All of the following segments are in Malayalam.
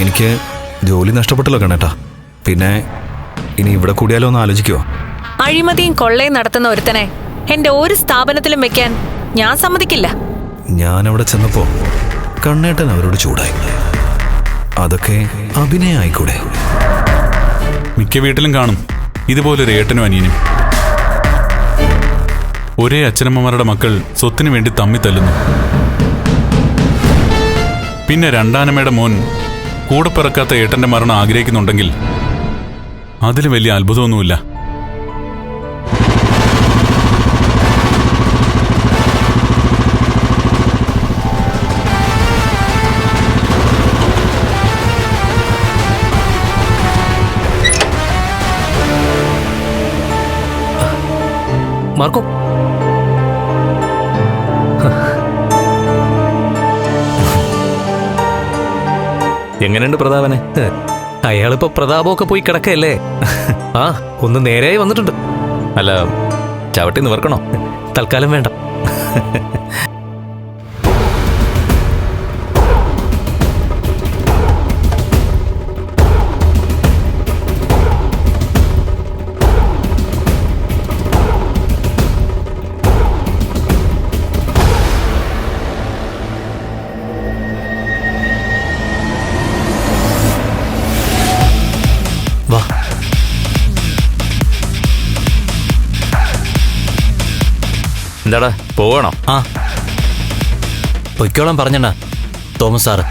എനിക്ക് ജോലി നഷ്ടപ്പെട്ടല്ലോ കണ്ണേട്ടാ. പിന്നെ ഇനി ഇവിടെ കൂടിയാലോ ഒന്ന് ആലോചിക്കുവോ? അഴിമതിയും കൊള്ളയും നടത്തുന്ന ഒരുത്തനെ എന്റെ ഒരു സ്ഥാപനത്തിലും വെക്കാൻ ഞാൻ സമ്മതിക്കില്ല. ഞാനവിടെ ചെന്നപ്പോ കണ്ണേട്ടൻ അവരോട് ചൂടായി. അതൊക്കെ അഭിനയം ആയിക്കൂടെ? മിക്ക വീട്ടിലും കാണും ഇതുപോലൊരു ഏട്ടനും അനിയനും. ഒരേ അച്ഛനമ്മമാരുടെ മക്കൾ സ്വത്തിനു വേണ്ടി തമ്മി തല്ലുന്നു. പിന്നെ രണ്ടാനമ്മയുടെ മോൻ കൂടെ പിറക്കാത്ത ഏട്ടന്റെ മരണം ആഗ്രഹിക്കുന്നുണ്ടെങ്കിൽ അതിൽ വലിയ അത്ഭുതമൊന്നുമില്ല. മാർക്കോ, എങ്ങനെയുണ്ട് പ്രതാപനെ? അയാളിപ്പോ പ്രതാപമൊക്കെ പോയി കിടക്കല്ലേ? ആ, ഒന്ന് നേരെയായി വന്നിട്ടുണ്ട്. അല്ല, ചവിട്ടി നിവർക്കണോ? തൽക്കാലം വേണ്ട. വാ. എന്താടാ, പോകണോ? ആ, പൊയ്ക്കോളാൻ പറഞ്ഞണ്ണ തോമസ് സാറ്.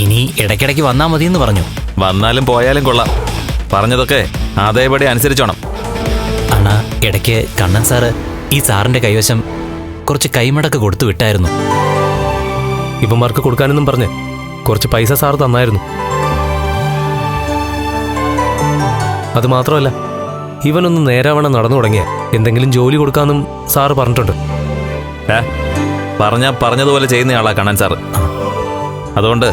ഇനി ഇടയ്ക്കിടയ്ക്ക് വന്നാൽ മതിയെന്ന് പറഞ്ഞു. വന്നാലും പോയാലും കൊള്ളാം. പറഞ്ഞതൊക്കെ അതേപടി അനുസരിച്ചോണം. അണ്ണാ, ഇടയ്ക്ക് കണ്ണൻ സാറ് ഈ സാറിൻ്റെ കൈവശം കുറച്ച് കൈമടക്ക് കൊടുത്തു വിട്ടായിരുന്നു. ഇവന്മാർക്ക് കൊടുക്കാനെന്നും പറഞ്ഞ് കുറച്ച് പൈസ സാറ് തന്നായിരുന്നു. അത് മാത്രമല്ല, ഇവനൊന്ന് നേരാവണ്ണം നടന്നു തുടങ്ങിയ എന്തെങ്കിലും ജോലി കൊടുക്കാമെന്നും സാറ് പറഞ്ഞിട്ടുണ്ട്. പറഞ്ഞതുപോലെ ചെയ്യുന്നയാളാ കണ്ണൻ സാറ്. അതുകൊണ്ട്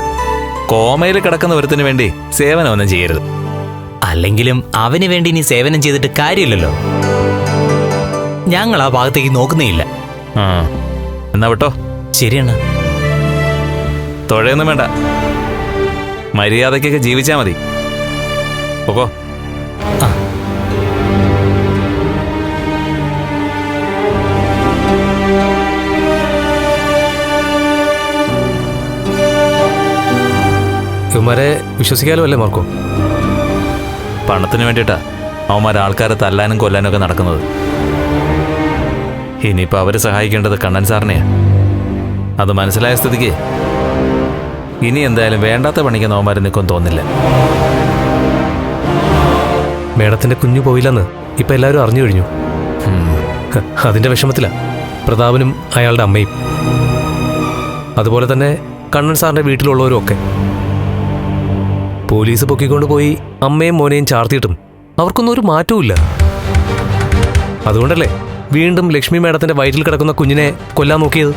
കോമയിൽ കിടക്കുന്ന ഒരുത്തിന് വേണ്ടി സേവനമൊന്നും ചെയ്യരുത്. അല്ലെങ്കിലും അവന് വേണ്ടി ഇനി സേവനം ചെയ്തിട്ട് കാര്യമില്ലല്ലോ. ഞങ്ങൾ ആ ഭാഗത്തേക്ക് നോക്കുന്നേയില്ല. എന്നാ വിട്ടോ. ശരിയണ്ണ. തൊഴയൊന്നും വേണ്ട, മര്യാദയ്ക്കൊക്കെ ജീവിച്ചാൽ മതി. ഓക്കോ. ഇവന്മാരെ വിശ്വസിക്കാലോ അല്ലേ മാർക്കോ? പണത്തിന് വേണ്ടിയിട്ടാ അവന്മാർ ആൾക്കാരെ തല്ലാനും കൊല്ലാനും ഒക്കെ നടക്കുന്നത്. ഇനിയിപ്പോൾ അവരെ സഹായിക്കേണ്ടത് കണ്ണൻ സാറിനെയാ. അത് മനസ്സിലായ സ്ഥിതിക്ക് ഇനി എന്തായാലും വേണ്ടാത്ത പണിക്കുന്ന അവന്മാർ നിൽക്കും തോന്നില്ല. മേഡത്തിന്റെ കുഞ്ഞു പോയില്ലെന്ന് ഇപ്പൊ എല്ലാവരും അറിഞ്ഞു കഴിഞ്ഞു. അതിന്റെ വിഷമത്തില പ്രതാപനും അയാളുടെ അമ്മയും, അതുപോലെ തന്നെ കണ്ണൻ സാറിന്റെ വീട്ടിലുള്ളവരും ഒക്കെ. പോലീസ് പൊക്കിക്കൊണ്ട് പോയി അമ്മയും മോനെയും ചാർത്തിയിട്ടും അവർക്കൊന്നും ഒരു മാറ്റവും. അതുകൊണ്ടല്ലേ വീണ്ടും ലക്ഷ്മി മേഡത്തിന്റെ വയറ്റിൽ കിടക്കുന്ന കുഞ്ഞിനെ കൊല്ലാൻ നോക്കിയത്.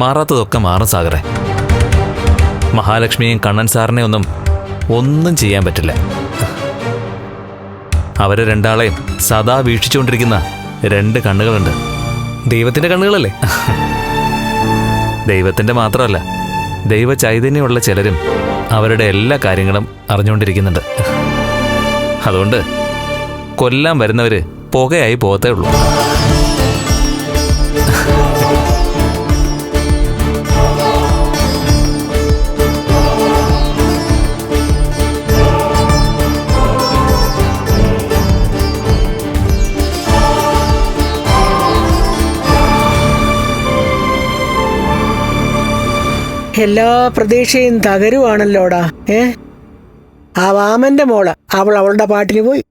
മാറാത്തതൊക്കെ മാറും സാഗറെ. മഹാലക്ഷ്മിയും കണ്ണൻ സാറിനെ ഒന്നും ചെയ്യാൻ പറ്റില്ല. അവരെ രണ്ടാളെയും സദാ വീക്ഷിച്ചുകൊണ്ടിരിക്കുന്ന രണ്ട് കണ്ണുകളുണ്ട്. ദൈവത്തിന്റെ കണ്ണുകളല്ലേ? ദൈവത്തിന്റെ മാത്രമല്ല, ദൈവ ചൈതന്യമുള്ള ചിലരും അവരുടെ എല്ലാ കാര്യങ്ങളും അറിഞ്ഞുകൊണ്ടിരിക്കുന്നുണ്ട്. അതുകൊണ്ട് കൊല്ലാൻ വരുന്നവര് പുകയായി പോകത്തേ ഉള്ളൂ. എല്ലാ പ്രതീക്ഷയും തകരുവാണല്ലോടാ. ആ വാമന്റെ മോള് അവളുടെ പാട്ടിന് പോയി.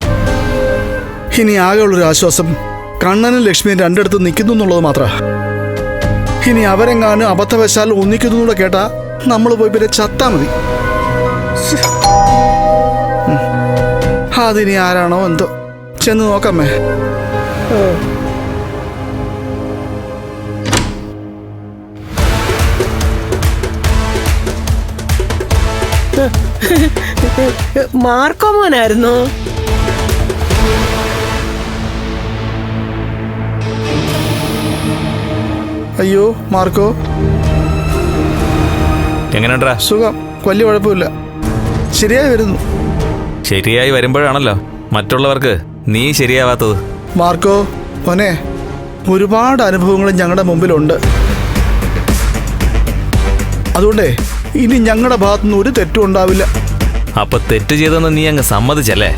ഇനി ആകെയുള്ളൊരു ആശ്വാസം കണ്ണനും ലക്ഷ്മിയും രണ്ടിടത്ത് നിൽക്കുന്നു എന്നുള്ളത് മാത്ര. ഇനി അവരെങ്ങാനും അബദ്ധവശാൽ ഒന്നിക്കുന്നൂടെ കേട്ടാ നമ്മൾ പോയി പിന്നെ ചത്താ മതി. അതിനി ആരാണോ എന്തോ, ചെന്ന് നോക്കാമേ. മാർക്കോ മോനായിരുന്നു. അയ്യോ മാർക്കോ, എങ്ങനെയുണ്ടാ? സുഖം. വലിയ കുഴപ്പമില്ല, ശരിയായി വരുന്നു. ശരിയായി വരുമ്പോഴാണല്ലോ മറ്റുള്ളവർക്ക് നീ ശരിയാവാത്തത്. മാർക്കോ മോനെ, ഒരുപാട് അനുഭവങ്ങൾ ഞങ്ങളുടെ മുമ്പിലുണ്ട്. അതുകൊണ്ടേ ഇനി ഞങ്ങളുടെ ഭാഗത്തുനിന്ന് ഒരു തെറ്റും ഉണ്ടാവില്ല. അപ്പൊ തെറ്റ് ചെയ്തെന്ന് നീ അങ്ങ് സമ്മതിച്ചല്ലേ?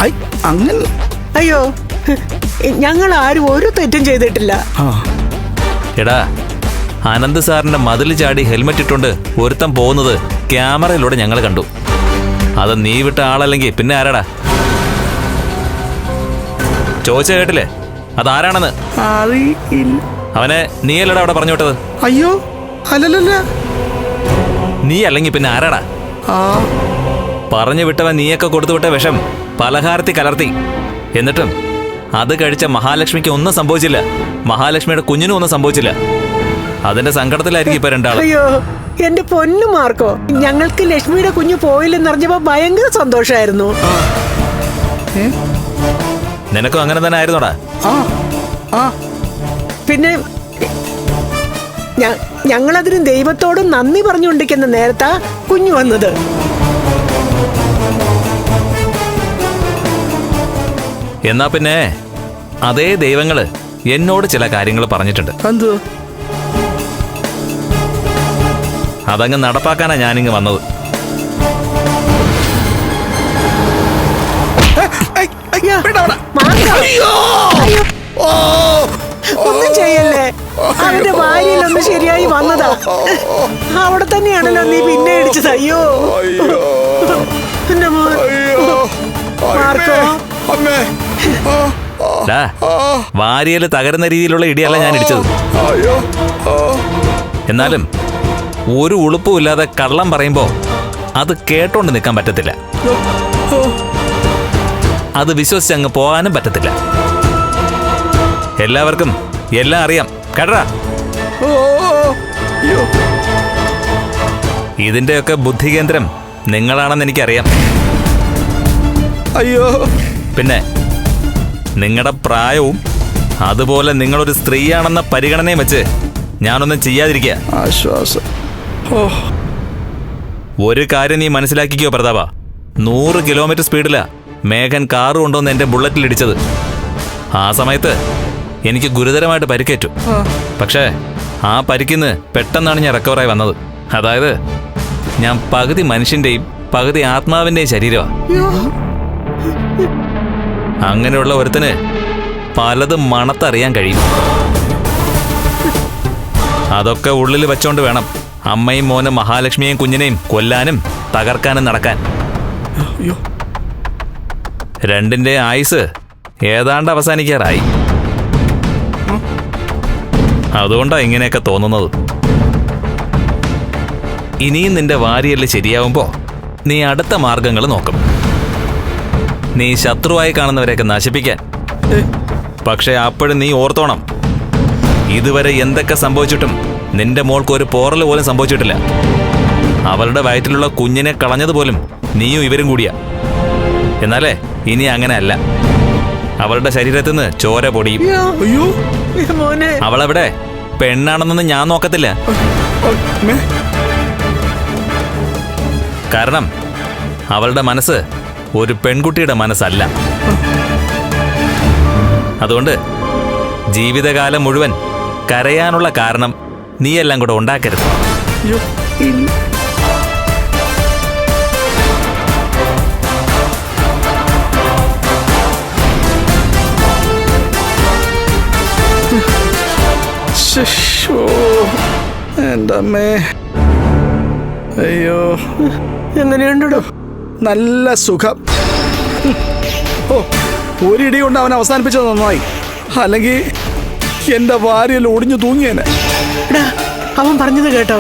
ഐ അങ്ങനെ അയ്യോ, ഞങ്ങൾ ആരും ഒരു തെറ്റും ചെയ്തിട്ടില്ല. ആ എടാ, അനന്ത് സാറിന്റെ മതിൽ ചാടി ഹെൽമെറ്റ് ഇട്ടുകൊണ്ട് ഒരുത്തം പോകുന്നത് ക്യാമറയിലൂടെ ഞങ്ങൾ കണ്ടു. അത് നീ വിട്ട ആളല്ലെങ്കിൽ പിന്നെ ആരാടാ? ചോദിച്ച കേട്ടില്ലേ അതാരാണെന്ന്? അറിയില്ല. അവനെ നീയല്ലടാ അവിടെ പറഞ്ഞു വിട്ടത്? അയ്യോ അല്ലല്ല. നീ അല്ലെങ്കിൽ പിന്നെ ആരാടാ? ആ പറഞ്ഞു വിട്ടവൻ നീയൊക്കെ കൊടുത്തുവിട്ട വിഷം പലഹാരത്തിൽ കലർത്തി. എന്നിട്ടും അത് കഴിച്ച മഹാലക്ഷ്മിക്ക് ഒന്നും സംഭവിച്ചില്ല, മഹാലക്ഷ്മിയുടെ കുഞ്ഞിനും ഒന്നും സംഭവിച്ചില്ല. അതിന്റെ സങ്കടത്തിലായിരിക്കും ഇപ്പൊ രണ്ടാളും. അയ്യോ എന്റെ പൊന്നു മാർക്കോ, ഞങ്ങൾക്ക് ലക്ഷ്മിയുടെ കുഞ്ഞു പോയില്ലെന്നറിഞ്ഞപ്പോ ഭയങ്കര സന്തോഷായിരുന്നു. നിനക്കും അങ്ങനെ തന്നെ ആയിരുന്നോടാ? ആ ആ പിന്നെ ഞങ്ങളതിന് ദൈവത്തോടും നന്ദി പറഞ്ഞുകൊണ്ടിരിക്കുന്ന നേരത്താ കുഞ്ഞു വന്നത്. എന്നാ പിന്നെ അതേ ദൈവങ്ങള് എന്നോട് ചില കാര്യങ്ങൾ പറഞ്ഞിട്ടുണ്ട്. എന്ത്? അതങ്ങ് നടപ്പാക്കാനാ ഞാനിങ്ങ് വന്നത്. അയ്യോ, മാർക്കോ. അയ്യോ, ഒന്നും ചെയ്യല്ലേ, അവന്റെ ഭാര്യയിലൊന്ന് ശരിയായി വന്നതാ. അവിടെ തന്നെയാണല്ലോ നീ പിന്നെ ഇടിച്ചത്. അയ്യോ എന്റെ മോൻ മാർക്കോ. വാരിയല് തകരുന്ന രീതിയിലുള്ള ഇടിയല്ല ഞാൻ ഇടിച്ചത്. എന്നാലും ഒരു ഉളുപ്പും ഇല്ലാതെ കള്ളം പറയുമ്പോ അത് കേട്ടോണ്ട് നിൽക്കാൻ പറ്റത്തില്ല, അത് വിശ്വസിച്ച് അങ്ങ് പോകാനും പറ്റത്തില്ല. എല്ലാവർക്കും എല്ലാം അറിയാം കേട്ടാ. ഇതിന്റെയൊക്കെ ബുദ്ധികേന്ദ്രം നിങ്ങളാണെന്ന് എനിക്കറിയാം. അയ്യോ പിന്നെ നിങ്ങളുടെ പ്രായവും അതുപോലെ നിങ്ങളൊരു സ്ത്രീയാണെന്ന പരിഗണനയും വെച്ച് ഞാനൊന്നും ചെയ്യാതിരിക്കുക. ആശ്വാസം. ഒരു കാര്യം നീ മനസ്സിലാക്കിക്കോ പ്രതാപ, 100 കിലോമീറ്റർ സ്പീഡിലാ മേഘൻ കാറ് കൊണ്ടുവന്ന് എന്റെ ബുള്ളറ്റിൽ ഇടിച്ചത്. ആ സമയത്ത് എനിക്ക് ഗുരുതരമായിട്ട് പരിക്കേറ്റു. പക്ഷേ ആ പരിക്കിന്ന് പെട്ടെന്നാണ് ഞാൻ റിക്കവറായി വന്നത്. അതായത് ഞാൻ പകുതി മനുഷ്യന്റെയും പകുതി ആത്മാവിന്റെയും ശരീരമാണ്. അങ്ങനെയുള്ള ഒരുത്തന് പലതും മണത്തറിയാൻ കഴിയും. അതൊക്കെ ഉള്ളിൽ വെച്ചോണ്ട് വേണം അമ്മയും മോനും മഹാലക്ഷ്മിയെയും കുഞ്ഞിനെയും കൊല്ലാനും തകർക്കാനും നടക്കാൻ. രണ്ടിന്റെ ആയുസ് ഏതാണ്ട് അവസാനിക്കാറായി. അതുകൊണ്ടാ ഇങ്ങനെയൊക്കെ തോന്നുന്നത്. ഇനിയും നിന്റെ വാരിയല് ശരിയാവുമ്പോ നീ അടുത്ത മാർഗങ്ങൾ നോക്കും, നീ ശത്രുവായി കാണുന്നവരെയൊക്കെ നശിപ്പിക്കാൻ. പക്ഷെ അപ്പോഴും നീ ഓർത്തോണം, ഇതുവരെ എന്തൊക്കെ സംഭവിച്ചിട്ടും നിന്റെ മോൾക്ക് ഒരു പോറൽ പോലും സംഭവിച്ചിട്ടില്ല. അവളുടെ വയറ്റിലുള്ള കുഞ്ഞിനെ കളഞ്ഞതുപോലും നീയും ഇവരും കൂടിയാ. എന്നാലേ ഇനി അങ്ങനെ അല്ല, അവളുടെ ശരീരത്തിൽ നിന്ന് ചോര പൊടിയും. അവളെവിടെ പെണ്ണാണെന്നൊന്നും ഞാൻ നോക്കത്തില്ല. കാരണം അവളുടെ മനസ്സ് ഒരു പെൺകുട്ടിയുടെ മനസ്സല്ല. അതുകൊണ്ട് ജീവിതകാലം മുഴുവൻ കരയാനുള്ള കാരണം നീയെല്ലാം കൂടെ ഉണ്ടാക്കരുത്. എൻ്റെ അമ്മേ, അയ്യോ എങ്ങനെയുണ്ടോ? നല്ല സുഖം. ഓ, ഒരിടി കൊണ്ട് അവൻ അവസാനിപ്പിച്ചത് നന്നായി, അല്ലെങ്കിൽ എന്റെ വാരിയിൽ ഒടിഞ്ഞു തൂങ്ങിയേനെ. അവൻ പറഞ്ഞത് കേട്ടോ,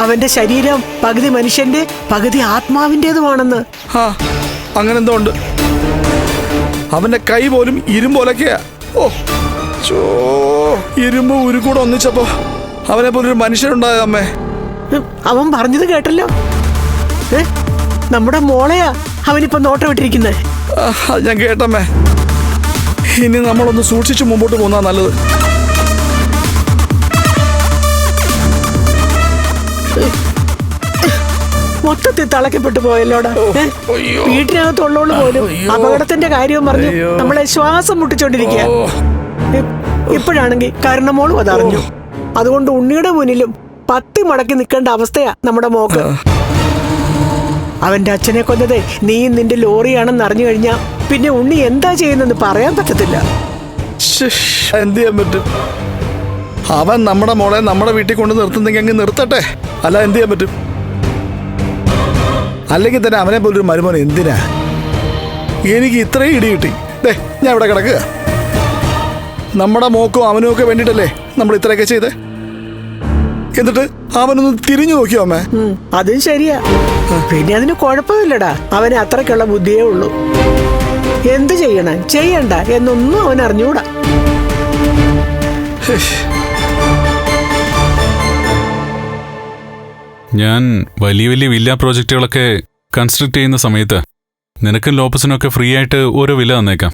അവന്റെ ശരീരം പകുതി മനുഷ്യന്റെ പകുതി ആത്മാവിൻ്റെതുമാണെന്ന്. ആ അങ്ങനെന്തോ ഉണ്ട്. അവന്റെ കൈ പോലും ഇരുമ്പോലൊക്കെയാ. ഓ ചോ, ഇരുമ്പ് ഉരുക്കൂടെ ഒന്നിച്ചപ്പോ അവനെ പോലൊരു മനുഷ്യനുണ്ടായ അമ്മേ. അവൻ പറഞ്ഞത് കേട്ടല്ലോ, നമ്മുടെ മോളെയാ അവനിപ്പോ നോട്ടമിട്ടിരിക്കുന്നത്. അത് ഞാൻ കേട്ടമ്മേ. ഇനി നമ്മളൊന്ന് സൂക്ഷിച്ച് മുമ്പോട്ട് പോകുന്നതാ നല്ലത്. കുത്തി തളയ്ക്കപ്പെട്ടു പോയല്ലോടാ. വീട്ടിനകത്തുള്ളോള് പോലും അപകടത്തിന്റെ കാര്യവും പറഞ്ഞ് നമ്മളെ ശ്വാസം മുട്ടിച്ചോണ്ടിരിക്കുക. ഇപ്പോഴാണെങ്കിൽ കരുണമോളും അതറിഞ്ഞു. അതുകൊണ്ട് ഉണ്ണിയുടെ മുന്നിലും 10 മടക്കി നിൽക്കേണ്ട അവസ്ഥയാ നമ്മുടെ മോക്ക്. അവന്റെ അച്ഛനെ കൊന്നത് നീയും നിന്റെ ലോറിയാണെന്ന് അറിഞ്ഞു കഴിഞ്ഞാ പിന്നെ ഉണ്ണി എന്താ ചെയ്യുന്നെന്ന് പറയാൻ പറ്റത്തില്ല. എന്ത് ചെയ്യാൻ പറ്റും? അവൻ നമ്മുടെ മോളെ നമ്മുടെ വീട്ടിൽ കൊണ്ട് നിർത്തുന്നെങ്കിൽ അങ്ങ് നിർത്തട്ടെ. അല്ല എന്ത് ചെയ്യാൻ പറ്റും? അല്ലെങ്കിൽ തന്നെ അവനെ പോലൊരു മരുമോൻ എന്തിനാ? എനിക്ക് ഇത്രയും ഇടി കിട്ടി. ഞാൻ ഇവിടെ കിടക്കുക. നമ്മുടെ മോക്കും അവനും ഒക്കെ വേണ്ടിയിട്ടല്ലേ നമ്മൾ ഇത്രയൊക്കെ ചെയ്തേ. എന്നിട്ട് അവനൊന്ന് തിരിഞ്ഞു നോക്കിയോ അമ്മേ? അതും ശരിയാ. പിന്നെ അതിന് കുഴപ്പമില്ലടാ. അവന് അത്രയ്ക്കുള്ള ബുദ്ധിയേ ഉള്ളൂ. എന്ത് ചെയ്യണം ചെയ്യണ്ട എന്നൊന്നും അവൻ അറിഞ്ഞൂടാ. ഞാൻ വലിയ വലിയ വില്ല പ്രോജക്റ്റുകളൊക്കെ കൺസ്ട്രക്ട് ചെയ്യുന്ന സമയത്ത് നിനക്കും ലോപ്പസിനും ഒക്കെ ഫ്രീ ആയിട്ട് ഓരോ വില്ല തന്നേക്കാം.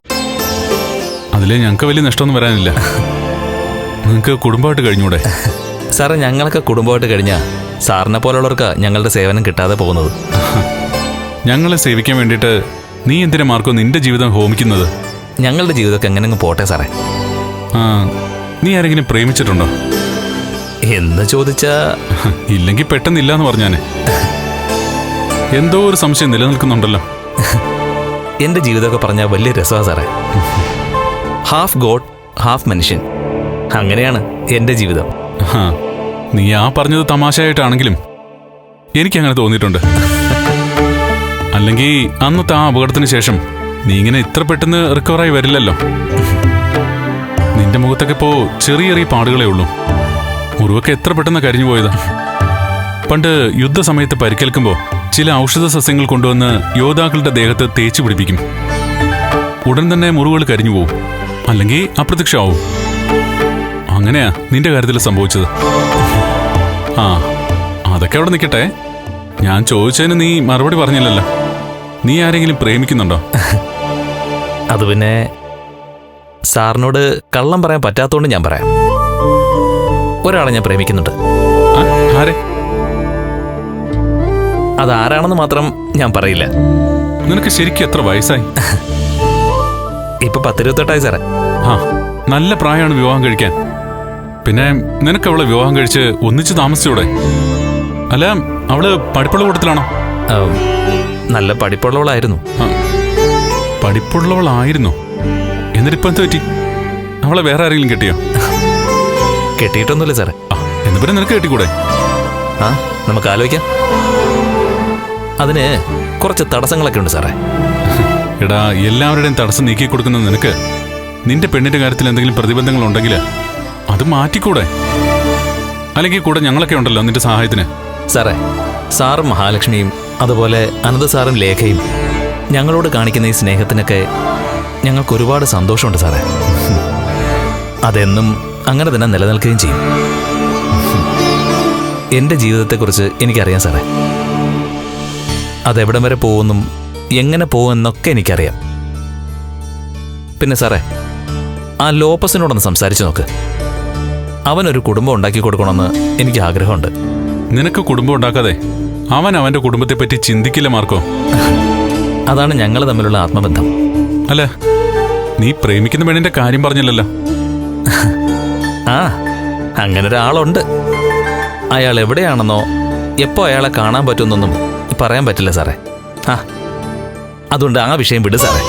അതിൽ ഞങ്ങൾക്ക് വലിയ നഷ്ടമൊന്നും വരാനില്ല. നിങ്ങൾക്ക് കുടുംബമായിട്ട് കഴിഞ്ഞൂടെ? സാറേ, ഞങ്ങളൊക്കെ കുടുംബമായിട്ട് കഴിഞ്ഞാൽ സാറിനെ പോലുള്ളവർക്ക് ഞങ്ങളുടെ സേവനം കിട്ടാതെ പോകുന്നത്. ഞങ്ങളെ സേവിക്കാൻ വേണ്ടിയിട്ട് നീ എന്തിനാ മാർക്കോ നിന്റെ ജീവിതം ഹോമിക്കുന്നത്? ഞങ്ങളുടെ ജീവിതമൊക്കെ എങ്ങനെങ്ങ് പോട്ടെ സാറേ. ആ, നീ ആരെങ്കിലും പ്രേമിച്ചിട്ടുണ്ടോ എന്ന് ചോദിച്ചാ ഇല്ലെങ്കിൽ പെട്ടെന്നില്ല എന്ന് പറഞ്ഞാനെ. എന്തോ ഒരു സംശയം നിലനിൽക്കുന്നുണ്ടല്ലോ. എന്റെ ജീവിതമൊക്കെ പറഞ്ഞാൽ വലിയ രസമാണ് സാറേ. ഹാഫ് ഗോഡ് ഹാഫ് മനുഷ്യൻ, അങ്ങനെയാണ് എന്റെ ജീവിതം. നീ ആ പറഞ്ഞത് തമാശയായിട്ടാണെങ്കിലും എനിക്കങ്ങനെ തോന്നിയിട്ടുണ്ട്. അല്ലെങ്കിൽ അന്നത്തെ ആ അപകടത്തിന് ശേഷം നീ ഇങ്ങനെ ഇത്ര പെട്ടെന്ന് റിക്കവറായി വരില്ലല്ലോ. നിന്റെ മുഖത്തൊക്കെ ഇപ്പോ ചെറിയ ചെറിയ പാടുകളേ ഉള്ളൂ. മുറിവൊക്കെ എത്ര പെട്ടെന്ന് കരിഞ്ഞു പോയതാ. പണ്ട് യുദ്ധസമയത്ത് പരിക്കേൽക്കുമ്പോൾ ചില ഔഷധ സസ്യങ്ങൾ കൊണ്ടുവന്ന് യോദ്ധാക്കളുടെ ദേഹത്ത് തേച്ചു പിടിപ്പിക്കും. ഉടൻ തന്നെ മുറിവുകൾ കരിഞ്ഞു പോവും, അല്ലെങ്കിൽ അപ്രത്യക്ഷമാവും. അങ്ങനെയാ നിന്റെ കാര്യത്തിൽ സംഭവിച്ചത്. ആ, അതൊക്കെ അവിടെ നിൽക്കട്ടെ. ഞാൻ ചോദിച്ചതിന് നീ മറുപടി പറഞ്ഞില്ലല്ലോ. നീ ആരെങ്കിലും പ്രേമിക്കുന്നുണ്ടോ? അത് പിന്നെ സാറിനോട് കള്ളം പറയാൻ പറ്റാത്തോണ്ട് ഞാൻ പറയാം. ഒരാളെ ഞാൻ പ്രേമിക്കുന്നുണ്ട്. ആരെ? അതാരാണെന്ന് മാത്രം ഞാൻ പറയില്ല. നിനക്ക് ശരിക്കും എത്ര വയസ്സായി? ഇപ്പൊ 10-28 സാറേ. ആ, നല്ല പ്രായമാണ് വിവാഹം കഴിക്കാൻ. പിന്നെ നിനക്ക് അവളെ വിവാഹം കഴിച്ച് ഒന്നിച്ച് താമസിച്ചൂടെ? അല്ല, അവള് പഠിപ്പുള്ള കൂട്ടത്തിലാണോ? നല്ല പഠിപ്പുള്ളവളായിരുന്നു. പഠിപ്പുള്ളവളായിരുന്നു? എന്നിട്ടിപ്പം എന്ത് പറ്റി? അവളെ വേറെ ആരെങ്കിലും കെട്ടിയോ? കെട്ടിയിട്ടൊന്നുമില്ല സാറേ. എന്ന് പിന്നെ നിനക്ക് കെട്ടിക്കൂടെ? ആ, നമുക്ക് ആലോചിക്കാം. അതിന് കുറച്ച് തടസ്സങ്ങളൊക്കെ ഉണ്ട് സാറേ. എടാ, എല്ലാവരുടെയും തടസ്സം നീക്കി കൊടുക്കുന്ന നിനക്ക് നിന്റെ പെണ്ണിന്റെ കാര്യത്തിൽ എന്തെങ്കിലും പ്രതിബന്ധങ്ങൾ ഉണ്ടെങ്കിൽ അത് മാറ്റിക്കൂടെ? അല്ലെങ്കിൽ കൂടെ ഞങ്ങളൊക്കെ ഉണ്ടല്ലോ നിന്റെ സഹായത്തിന്. സാറേ, സാറും മഹാലക്ഷ്മിയും അതുപോലെ അനന്ത സാറും ലേഖയും ഞങ്ങളോട് കാണിക്കുന്ന ഈ സ്നേഹത്തിനൊക്കെ ഞങ്ങൾക്ക് ഒരുപാട് സന്തോഷമുണ്ട് സാറേ. അതെന്നും അങ്ങനെ തന്നെ നിലനിൽക്കുകയും ചെയ്യും. എൻ്റെ ജീവിതത്തെക്കുറിച്ച് എനിക്കറിയാം സാറേ. അതെവിടം വരെ പോകുമെന്നും എങ്ങനെ പോകുമെന്നൊക്കെ എനിക്കറിയാം. പിന്നെ സാറേ, ആ ലോപ്പസിനോടൊന്ന് സംസാരിച്ചു നോക്ക്. അവനൊരു കുടുംബം ഉണ്ടാക്കി കൊടുക്കണമെന്ന് എനിക്ക് ആഗ്രഹമുണ്ട്. നിനക്ക് കുടുംബം ഉണ്ടാക്കാതെ അവൻ അവന്റെ കുടുംബത്തെപ്പറ്റി ചിന്തിക്കില്ല മാർക്കോ. അതാണ് ഞങ്ങൾ തമ്മിലുള്ള ആത്മബന്ധം. അല്ല, നീ പ്രേമിക്കുന്ന പെണ്ണിന്റെ കാര്യം പറഞ്ഞില്ലല്ലോ. ആ, അങ്ങനൊരാളുണ്ട്. അയാൾ എവിടെയാണെന്നോ എപ്പോ അയാളെ കാണാൻ പറ്റുമെന്നൊന്നും പറയാൻ പറ്റില്ല സാറേ. ആ, അതുകൊണ്ട് ആ വിഷയം വിട് സാറേ.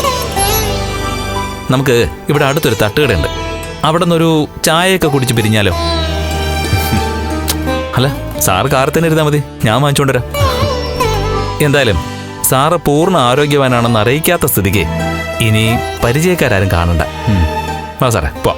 നമുക്ക് ഇവിടെ അടുത്തൊരു തട്ടുകടയുണ്ട്. അവിടെ നിന്നൊരു ചായയൊക്കെ കുടിച്ച് പിരിഞ്ഞാലോ? അല്ല, സാറ് കാറിൽ തന്നെ ഇരുന്നാൽ മതി, ഞാൻ വാങ്ങിച്ചോണ്ടരാം. എന്തായാലും സാറ് പൂർണ്ണ ആരോഗ്യവാനാണെന്ന് അറിയിക്കാത്ത സ്ഥിതിക്ക് ഇനി പരിചയക്കാരും കാണണ്ട. വാ സാറേ, പോ.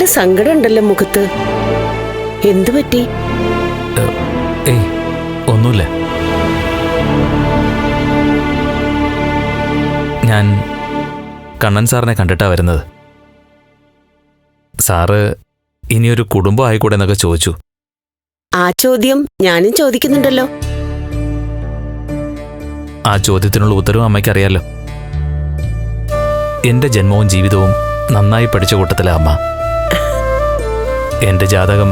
നല്ല സങ്കടമുണ്ടല്ലോ മുഖത്ത്. എന്തു പറ്റി? ഏയ് ഒന്നുമില്ല. ഞാൻ കണ്ണൻ സാറിനെ കണ്ടിട്ടാ വരുന്നത്. സാറ് ഇനിയൊരു കുടുംബം ആയിക്കൂടെ എന്നൊക്കെ ചോദിച്ചു. ആ ചോദ്യം ഞാനും ചോദിക്കുന്നുണ്ടല്ലോ. ആ ചോദ്യത്തിനുള്ള ഉത്തരവും അമ്മയ്ക്കറിയാലോ. എന്റെ ജന്മവും ജീവിതവും നന്നായി പഠിച്ച കൂട്ടത്തിലെ അമ്മ. എന്റെ ജാതകം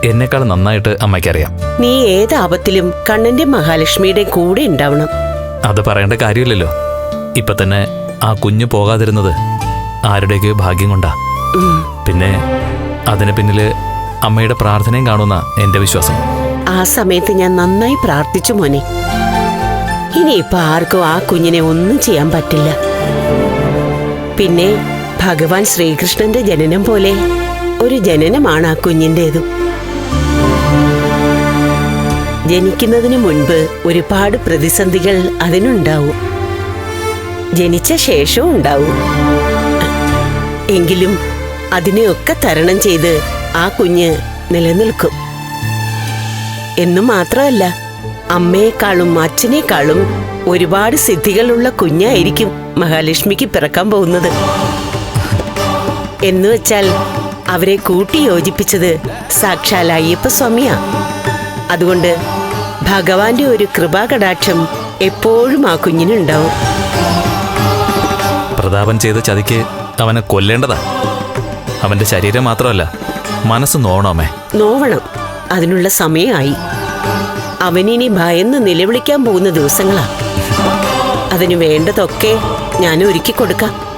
എന്നെക്കാൾ നന്നായിട്ട് അമ്മയ്ക്കറിയാം. നീ ഏത് ആപത്തിലും കണ്ണന്റെ മഹാലക്ഷ്മിയുടെ കൂടെ ഉണ്ടാവണം. അത് പറയേണ്ട കാര്യമില്ലല്ലോ. ഇപ്പൊ തന്നെ ആ കുഞ്ഞു പോകാതിരുന്നത് ആരുടെയൊക്കെ ഭാഗ്യം കൊണ്ടാ. പിന്നെ അതിന് പിന്നില് അമ്മയുടെ പ്രാർത്ഥനയും കാണുന്ന എന്റെ വിശ്വാസം. ആ സമയത്ത് ഞാൻ നന്നായി പ്രാർത്ഥിച്ചു മോനെ. ഇനിയിപ്പൊ ആർക്കും ആ കുഞ്ഞിനെ ഒന്നും ചെയ്യാൻ പറ്റില്ല. പിന്നെ ഭഗവാൻ ശ്രീകൃഷ്ണന്റെ ജനനം പോലെ ഒരു ജനനമാണ് ആ കുഞ്ഞിൻ്റെതും. ജനിക്കുന്നതിന് മുൻപ് ഒരുപാട് പ്രതിസന്ധികൾ അതിനുണ്ടാവും, ജനിച്ച ശേഷവും ഉണ്ടാവും. എങ്കിലും അതിനെയൊക്കെ തരണം ചെയ്ത് ആ കുഞ്ഞ് നിലനിൽക്കും. എന്നു മാത്രമല്ല, അമ്മയെക്കാളും അച്ഛനേക്കാളും ഒരുപാട് സിദ്ധികളുള്ള കുഞ്ഞായിരിക്കും മഹാലക്ഷ്മിക്ക് പിറക്കാൻ പോകുന്നത്. എന്നുവെച്ചാൽ അവരെ കൂട്ടി യോജിപ്പിച്ചത് സാക്ഷാൽ അയ്യപ്പസ്വാമിയാ. അതുകൊണ്ട് ഭഗവാന്റെ ഒരു കൃപാകടാക്ഷം എപ്പോഴും ആ കുഞ്ഞിനുണ്ടാവും. പ്രതാപൻ ചെയ്ത ചതിക്ക് അവനെ കൊല്ലേണ്ടതാ. അവന്റെ ശരീരം മാത്രമല്ല, മനസ്സ് നോവണമേ. നോവണം. അതിനുള്ള സമയമായി. അവനിനി ഭയന്ന് നിലവിളിക്കാൻ പോകുന്ന ദിവസങ്ങളാ. അതിനു വേണ്ടതൊക്കെ ഞാൻ ഒരുക്കി കൊടുക്കാം.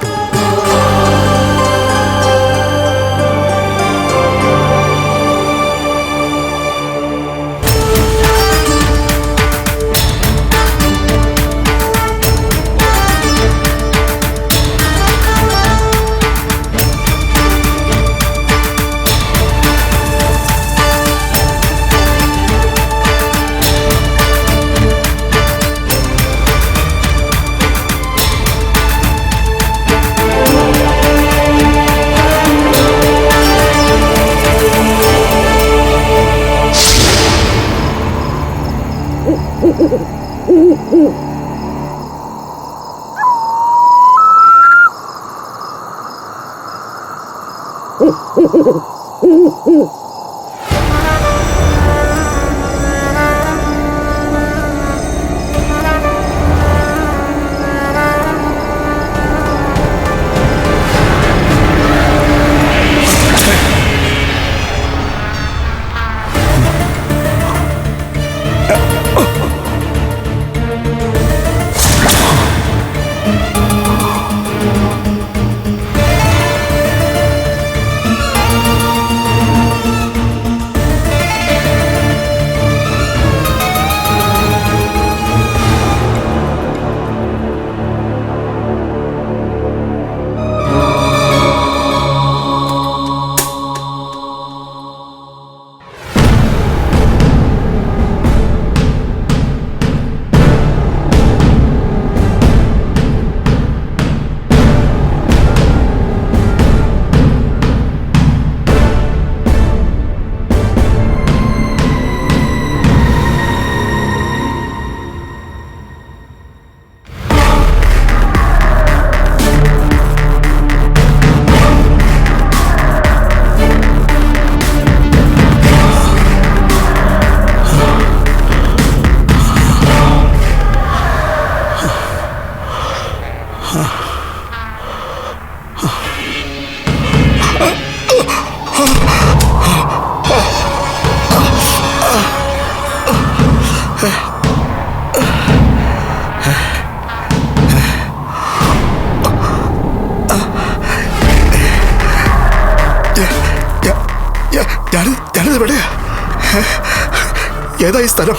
ഞാനിത് എവിടെയാ? ഏതാ ഈ സ്ഥലം?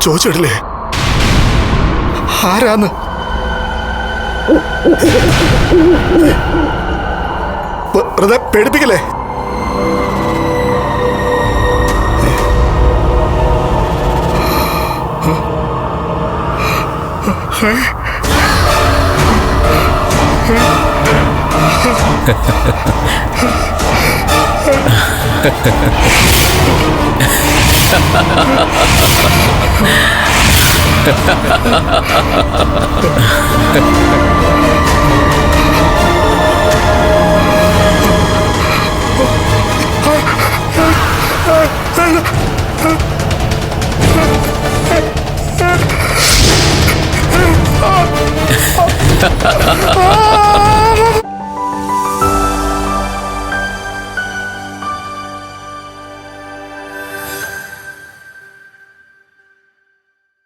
ചോദിച്ചിട്ടില്ലേ ആരാന്ന്? വെറുതെ പേടിപ്പിക്കല്ലേ?